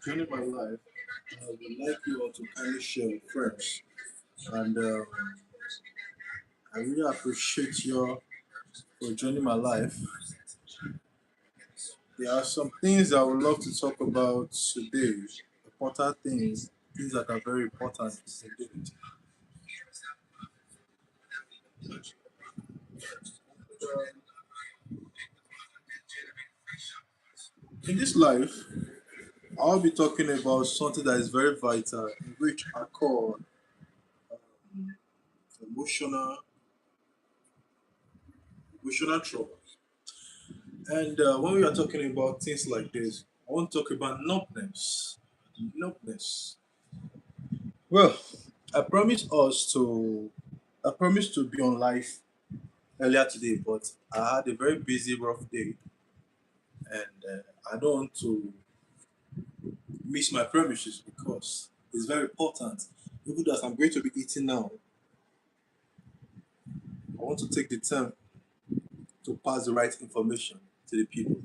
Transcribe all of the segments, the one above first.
During my life, I would like you all to kindly share first. And I really appreciate you for joining my life. There are some things I would love to talk about today. Important things, things that are very important indeed. In this life, I'll be talking about something that is very vital, which I call emotional emotional trouble. And when we are talking about things like this, I want to talk about numbness. Numbness. Well, I promised us to I promised to be on live earlier today, but I had a very busy, rough day, and I don't want to miss my promises because it's very important. Even as I'm going to be eating now, I want to take the time to pass the right information to the people.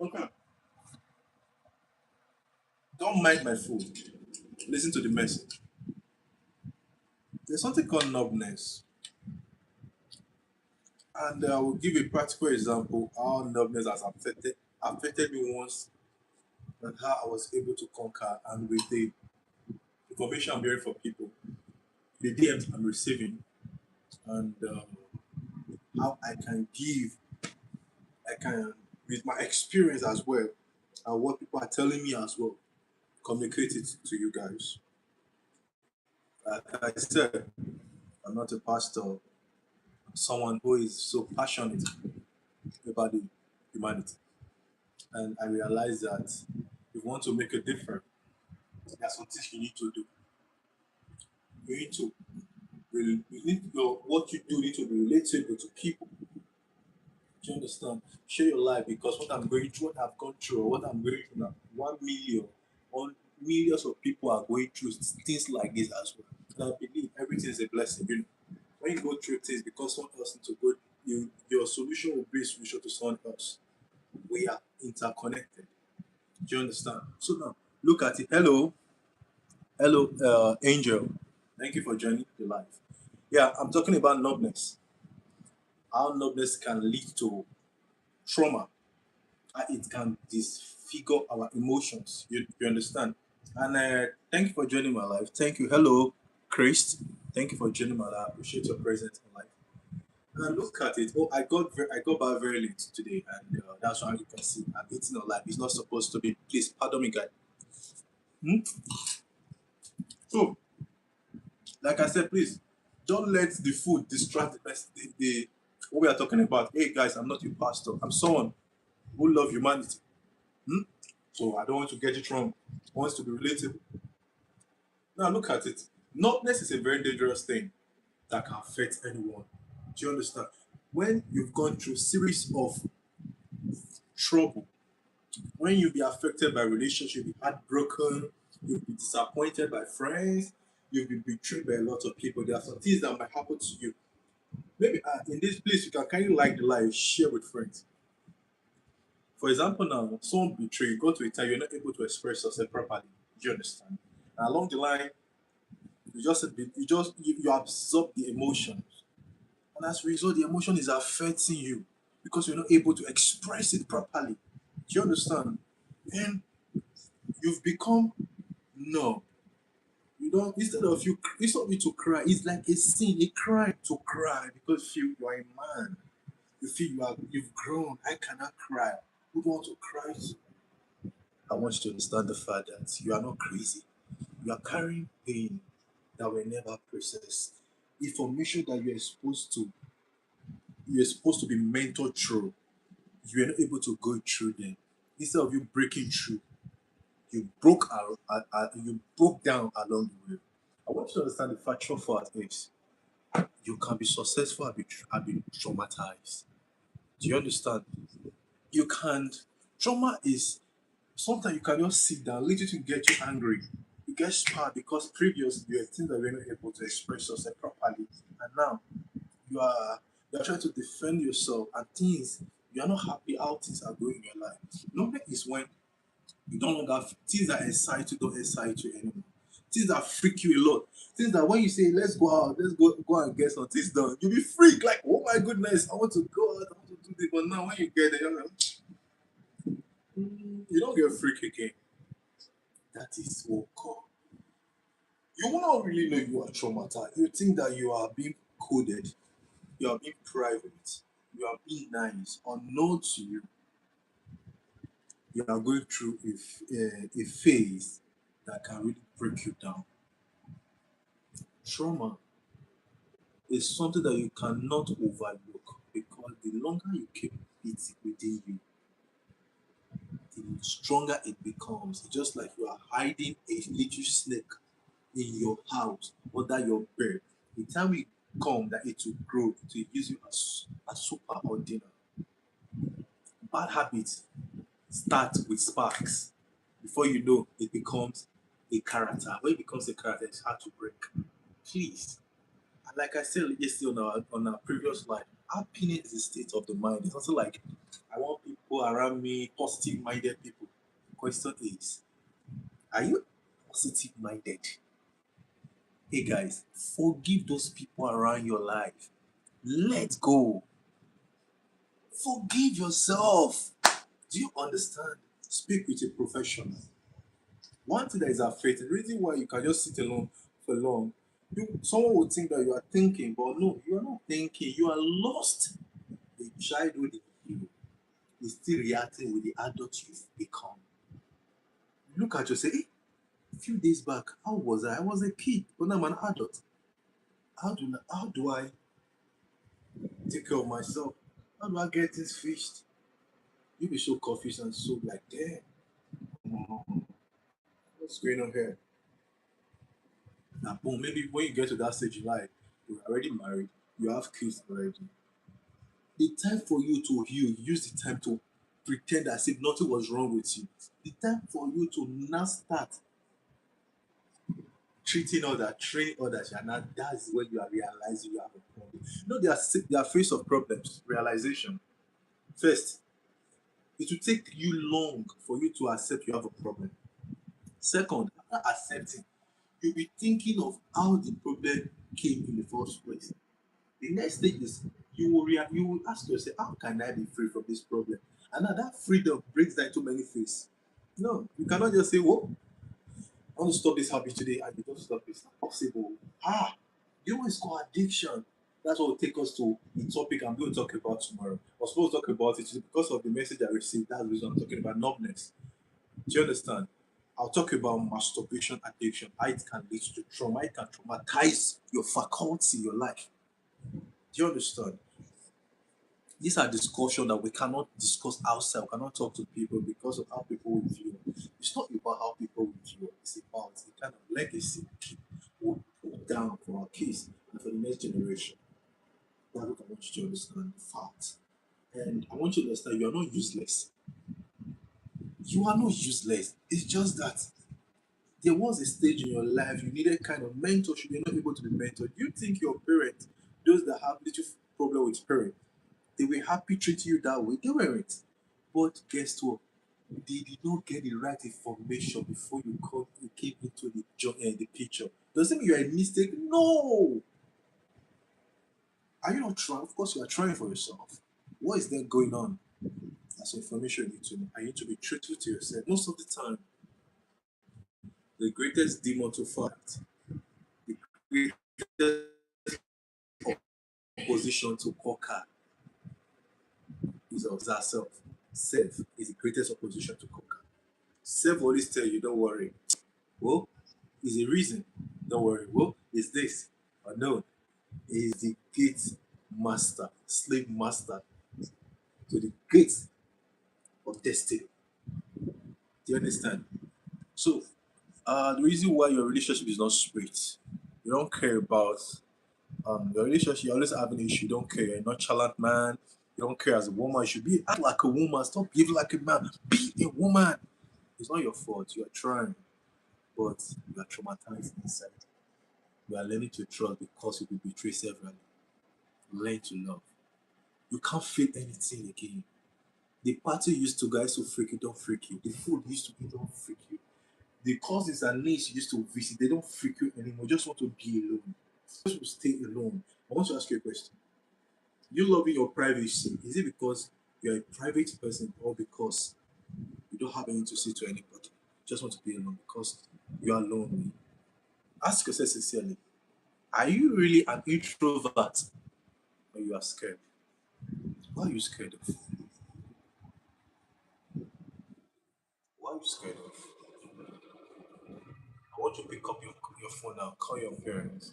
Okay. Don't mind my food. Listen to the message. There's something called numbness, and I will give a practical example how numbness has affected me once, and how I was able to conquer, and with the information I'm hearing from people, the DMs I'm receiving, and how I can, with my experience as well, and what people are telling me as well, communicate it to you guys. Like I said, I'm not a pastor, I'm someone who is so passionate about the humanity. And I realize that if you want to make a difference, there's some things you need to do. You need to what you do need to be relatable to people. Do you understand? Share your life because what I'm going through, what I've gone through, or what I'm going through now, 1 million, on millions of people are going through things like this as well. And I believe everything is a blessing. You know, when you go through things because someone else needs to go, your solution will be a solution to someone else. We are interconnected. Do you understand? So now look at it. Hello, Angel. Thank you for joining the live. Yeah, I'm talking about numbness. How numbness can lead to trauma. How it can disfigure our emotions. You understand? And thank you for joining my live. Thank you. Hello, Chris. Thank you for joining my live. I appreciate your presence in life. And look at it. Oh, I got back very late today, and that's why you can see I'm eating a live. It's not supposed to be. Please pardon me, guys. Hmm? So, like I said, please don't let the food distract the what we are talking about. Hey guys, I'm not your pastor. I'm someone who love humanity. Hmm? So I don't want to get it wrong. I want to be relatable. Now look at it. Numbness is a very dangerous thing that can affect anyone. Do you understand? When you've gone through series of trouble, when you be affected by relationship, you be heartbroken, you'll be disappointed by friends, you'll be betrayed by a lot of people. There are some things that might happen to you. Maybe in this place you can kind of like the life, share with friends. For example, now someone betray you, go to a time you're not able to express yourself properly. Do you understand? And along the line, you absorb the emotions, and as a result, the emotion is affecting you because you're not able to express it properly. Do you understand? And you've become numb. You don't instead of you to cry, it's like a sin, a crime to cry because you are a man. You feel you've grown. I cannot cry. Who want to cry? I want you to understand the fact that you are not crazy. You are carrying pain that were never processed. Information that you're supposed to be mentored through. You were not able to go through them. Instead of you breaking through, you broke down along the way. I want you to understand the factual fact is you can be successful and be traumatized. Do you understand? You can't. Trauma is sometimes you can just sit down, little to get you angry. You get sparred because previously you were things that you were not able to express yourself properly, and now you are you are trying to defend yourself and things You are not happy how things are going in your life. Number is when you don't longer things that excite you don't excite you anymore. Things that freak you a lot. Things that when you say let's go out, let's go and get some things done, you'll be freak like, oh my goodness, I want to go out, I want to do this. But now when you get there, you're like, you don't get freak again. That is what called. You will not really know you are traumatized. You think that you are being coded, you are being private, you are being nice, unknown to you. You are going through a phase that can really break you down. Trauma is something that you cannot overlook because the longer you keep it within you, the stronger it becomes. It's just like you are hiding a little snake in your house under your bed. The time will come that it will grow, it will use you as a super or dinner. Bad habits start with sparks. Before you know, it becomes a character. When it becomes a character, it's hard to break. Please, and like I said yesterday on our previous slide, happiness is a state of the mind. It's also like I want people around me, positive minded people. Question is, are you positive minded? Hey guys, forgive those people around your life. Let go. Forgive yourself. Do you understand? Speak with a professional. One thing that is affecting, the reason why you can just sit alone for long, someone would think that you are thinking, but no, you are not thinking. You are lost. The childhood in you is still reacting with the adult you've become. Look at yourself. Hey, a few days back, how was I? I was a kid, but now I'm an adult. How do I take care of myself? How do I get things fixed? You be so confused and so like, damn, what's going on here? Now, boom, maybe when you get to that stage in life, you're already married, you have kids already. The time for you to heal, use the time to pretend as if nothing was wrong with you. The time for you to now start treating others, training others, and now that's when you are realizing you have a problem. You know, there are phase of problems, realization. First, it will take you long for you to accept you have a problem. Second, after accepting, you'll be thinking of how the problem came in the first place. The next stage is you will ask yourself, how can I be free from this problem? And now that freedom breaks down into many phases. No, you cannot just say, "Well, I want to stop this habit today," and you don't stop it. It's not possible. You know it's called addiction. That's what will take us to the topic I'm going to talk about tomorrow. I was supposed to talk about it today because of the message I received. That's the reason I'm talking about numbness. Do you understand? I'll talk about masturbation addiction, how it can lead to trauma, it can traumatize your faculty, your life. Do you understand? These are discussions that we cannot discuss outside, we cannot talk to people because of how people will view us. It's not about how people will view us, it's about the kind of legacy we put down for our kids and for the next generation. That's what I want you to understand. Fact. And I want you to understand you are not useless. You are not useless. It's just that there was a stage in your life you needed kind of mentorship. You're not able to be mentored. You think your parents, those that have little problem with parents, they were happy treating you that way. They weren't. But guess what? They did not get the right information before you came into the picture. Does it mean you are a mistake? No. Are you not trying? Of course, you are trying for yourself. What is then going on? That's information you need to know. I need to be truthful to yourself. Most of the time, the greatest demon to fight, the greatest opposition to conquer is ourself. Self is the greatest opposition to conquer. Self always tell you, don't worry. Well, is a reason. Don't worry. Well, is this. Or no, is the gate master, slave master to the gates of destiny. Do you understand? So, the reason why your relationship is not sweet, you don't care about your relationship, you're always having an issue, you don't care, you're not nonchalant man, you don't care as a woman, you should be act like a woman, stop behaving like a man, be a woman. It's not your fault, you're trying, but you are traumatized inside. You are learning to trust because you will betray severally. Learn to love. You can't feel anything again. The party used to guys to freak you, don't freak you. The food used to be don't freak you. The cousins and niece you used to visit, they don't freak you anymore. Just want to be alone. Just want to stay alone. I want to ask you a question. You loving your privacy, is it because you're a private person or because you don't have anything to say to anybody? Just want to be alone because you are lonely. Ask yourself sincerely, are you really an introvert or you are scared? What are you scared of? What are you scared of? I want you to pick up your phone now, call your parents,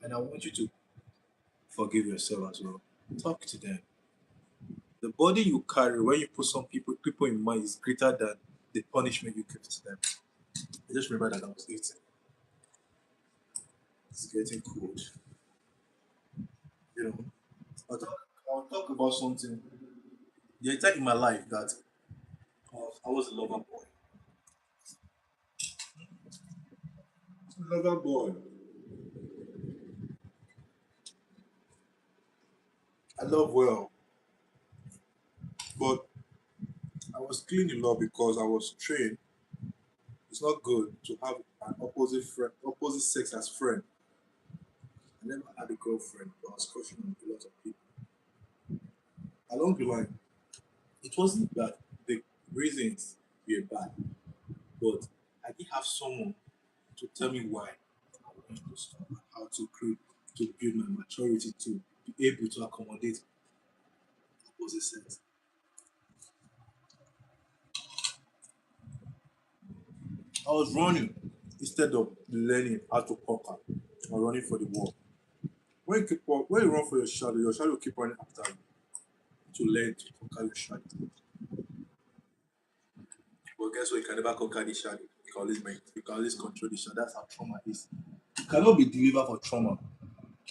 and I want you to forgive yourself as well. Talk to them. The body you carry when you put some people in mind is greater than the punishment you give to them. I just remember that I was 18. It's getting cold. You know, I'll talk about something. The time in my life that I was a lover boy. Lover boy. I love well, but I was clean in love because I was trained. It's not good to have an opposite sex as friend. I never had a girlfriend, but I was crushing on a lot of people. Along the line, it wasn't that the reasons were bad, but I didn't have someone to tell me why I wanted to stop and how to create, to build my maturity to be able to accommodate opposite sex. I was running instead of learning how to conquer or running for the wall. When you run for your shadow will keep running after you to learn to conquer your shadow. But guess what? You can never conquer the shadow. You can always control the shadow. That's how trauma is. You cannot be delivered for trauma,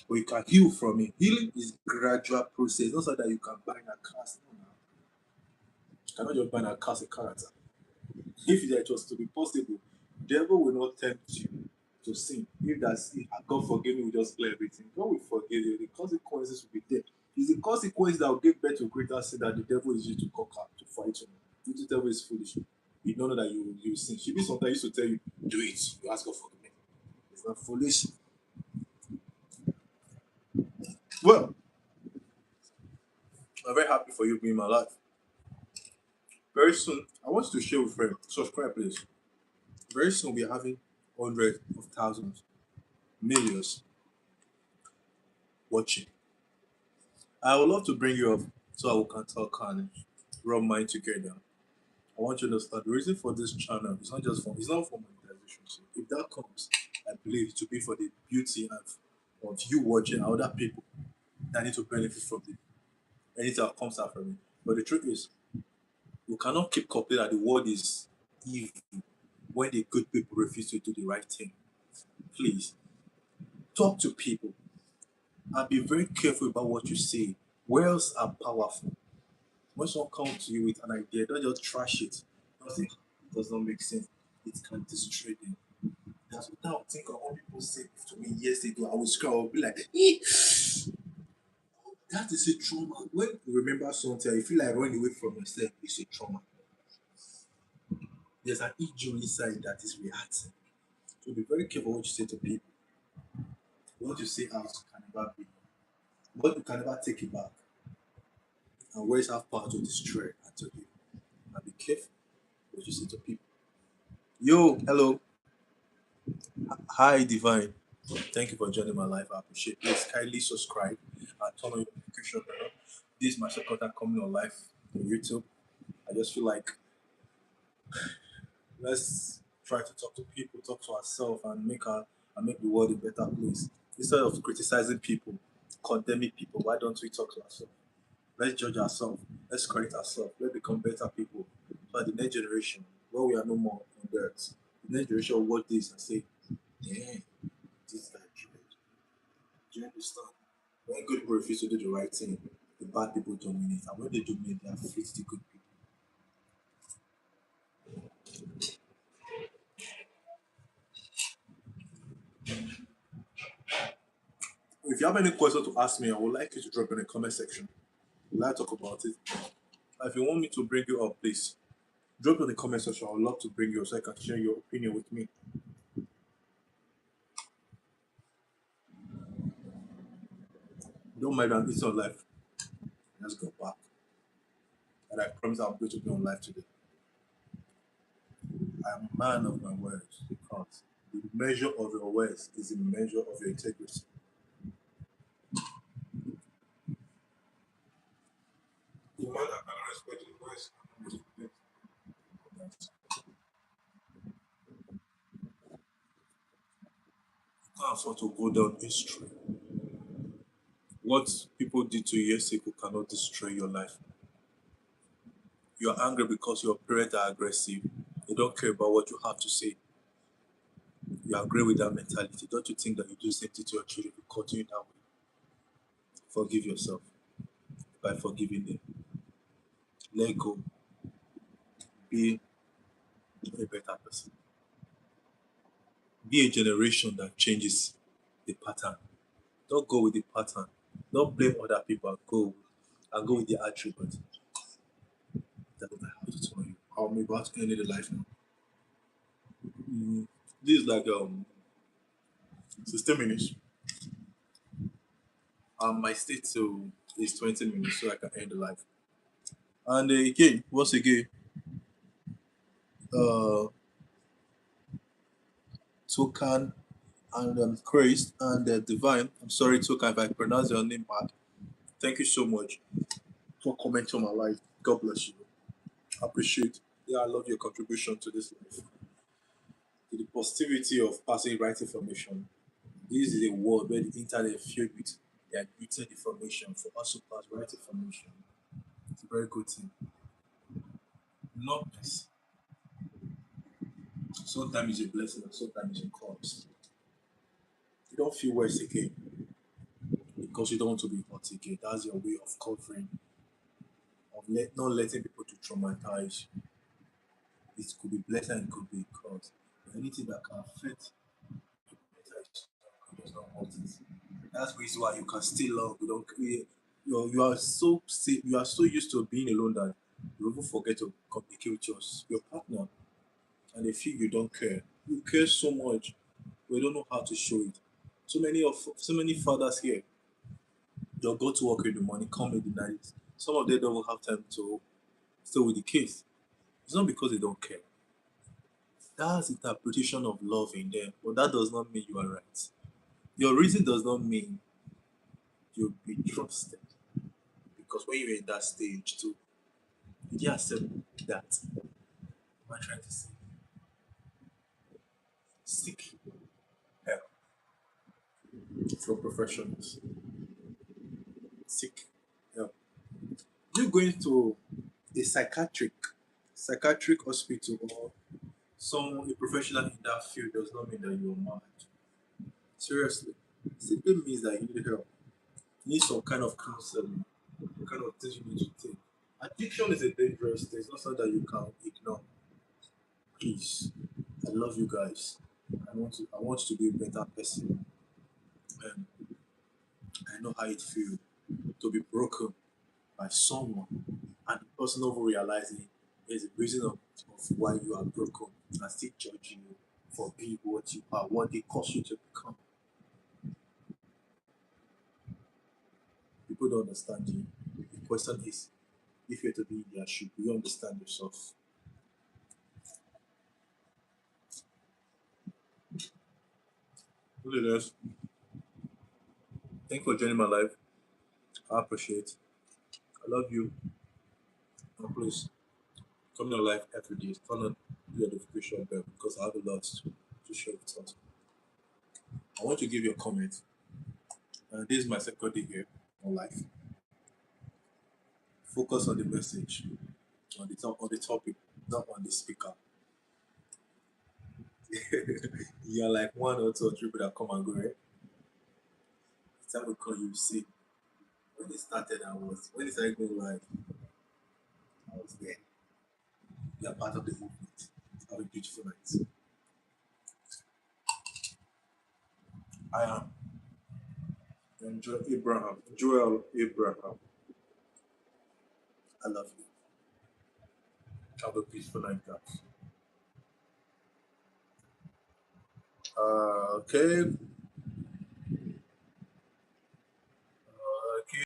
but you can heal from it. Healing is gradual process. Not so that you can bind a cast. No, no. You cannot just bind and cast a character. If it was to be possible, devil will not tempt you to sin. If that's it, God forgive me, we just clear everything. God will forgive you. The consequences will be there. It's the consequence that will give birth to greater sin that the devil is used to conquer, to fight you. You the devil is foolish. You don't know that you sin. She be sometimes used to tell you, do it. You ask God forgive me. It's not foolish. Well, I'm very happy for you being in my life. Very soon, I want you to share with friends. Subscribe, please. Very soon, we'll be having hundreds of thousands, millions watching. I would love to bring you up so we can talk and rub mind together. I want you to understand the reason for this channel is not just for it's not for monetization. So if that comes, I believe it to be for the beauty of you watching and other people that need to benefit from it. Anything that comes out from it. But the truth is, we cannot keep complaining that the world is evil when the good people refuse to do the right thing. Please talk to people and be very careful about what you say. Words are powerful. When someone comes to you with an idea, don't just trash it. Don't say it does not make sense. It can destroy them. That's what I would think of what people said to me years ago. I would scream, I would be like, "Eh." That is a trauma. When you remember something, you feel like running away from yourself, it's a trauma. There's an ego inside that is reacting. So be very careful what you say to people. What you say out can never be. What you can never take it back. And words have power to destroy and to heal. And be careful what you say to people. Yo, hello. Hi, Divine. Thank you for joining my life. I appreciate it. Please kindly subscribe and turn on your notification bell. This is my second time coming on live on YouTube. I just feel like let's try to talk to people, talk to ourselves, and make the world a better place. Instead of criticizing people, condemning people, why don't we talk to ourselves? Let's judge ourselves. Let's correct ourselves. Let's become better people. So that the next generation, when we are no more on the earth, the next generation will watch this and say, "Damn, this guy tried." Do you understand? When good people refuse to do the right thing, the bad people dominate. And when they dominate, they afflict the good people. If you have any question to ask me, I would like you to drop in the comment section. We'll like to talk about it. If you want me to bring you up, please drop in the comment section. I would love to bring you so I can share your opinion with me. Don't mind I'm eating on life. Let's go back. And I promise I'm going to be on life today. I'm a man of my words because the measure of your words is the measure of your integrity. The man that cannot respect your words cannot respect that. You can't afford to go down history. What people did to you years ago cannot destroy your life. You're angry because your parents are aggressive. They don't care about what you have to say. You agree with that mentality. Don't you think that you do the same thing to your children if you continue that way? Forgive yourself by forgiving them. Let go. Be a better person. Be a generation that changes the pattern. Don't go with the pattern. Don't blame other people and go with the attribute. That's what I have to tell you. I'm about to end the life now. Mm, this is like 16 minutes. My state to is 20 minutes so I can end the life. And again, once again, uh Tokan and Christ and Divine. I'm sorry, Tokan, if I pronounce your name bad. Thank you so much for commenting on my life. God bless you. I appreciate. Yeah, I love your contribution to this life. To the positivity of passing right information. This is a world where the internet is filled with their written information for us to pass right information. It's a very good thing. Numbness. Sometimes it's a blessing and sometimes it's a curse. You don't feel worse again because you don't want to be hurt again. That's your way of covering, of not letting people to traumatize you. It could be blessing, it could be curse. Anything that can affect it does not want it. That's the reason why you can still love. You don't create. You are you are so used to being alone that you even forget to communicate with your partner, and they feel you don't care. You care so much, but you don't know how to show it. So many fathers here, they'll go to work in the morning, come in the night. Some of them don't have time to stay with the kids. It's not because they don't care. That's interpretation of love in them, but that does not mean you are right. Your reason does not mean you'll be trusted. Because when you're in that stage too, you didn't accept that. What am I trying to say? Seek help from professionals. Seek help. You going to a psychiatric hospital or some a professional in that field does not mean that you're mad. Seriously. It simply means that you need help. You need some kind of counseling, kind of things you need to take. Addiction is a dangerous thing. It's not something that you can ignore. Please. I love you guys. I want you to be a better person. And I know how it feels to be broken by someone and the person not realizing is the reason of why you are broken and still judging you for being what you are, what they cause you to become. People don't understand you. The question is, if you're to be in their shoe, do you understand yourself? Really, guys. Thank you for joining my life. I appreciate. I love you. And please come in your life every day. Turn on the notification bell because I have a lot to share with us. I want to give you a comment. This is my second day here on life. Focus on the message, on the topic, not on the speaker. You're like one or two or three people that come and go, right? The time will come, you see. When it started, when it started going live, I was there. You are part of the movement. Have a beautiful night. I am. Enjoy Abraham. Joel Abraham. I love you. Have a peaceful night, guys. Okay.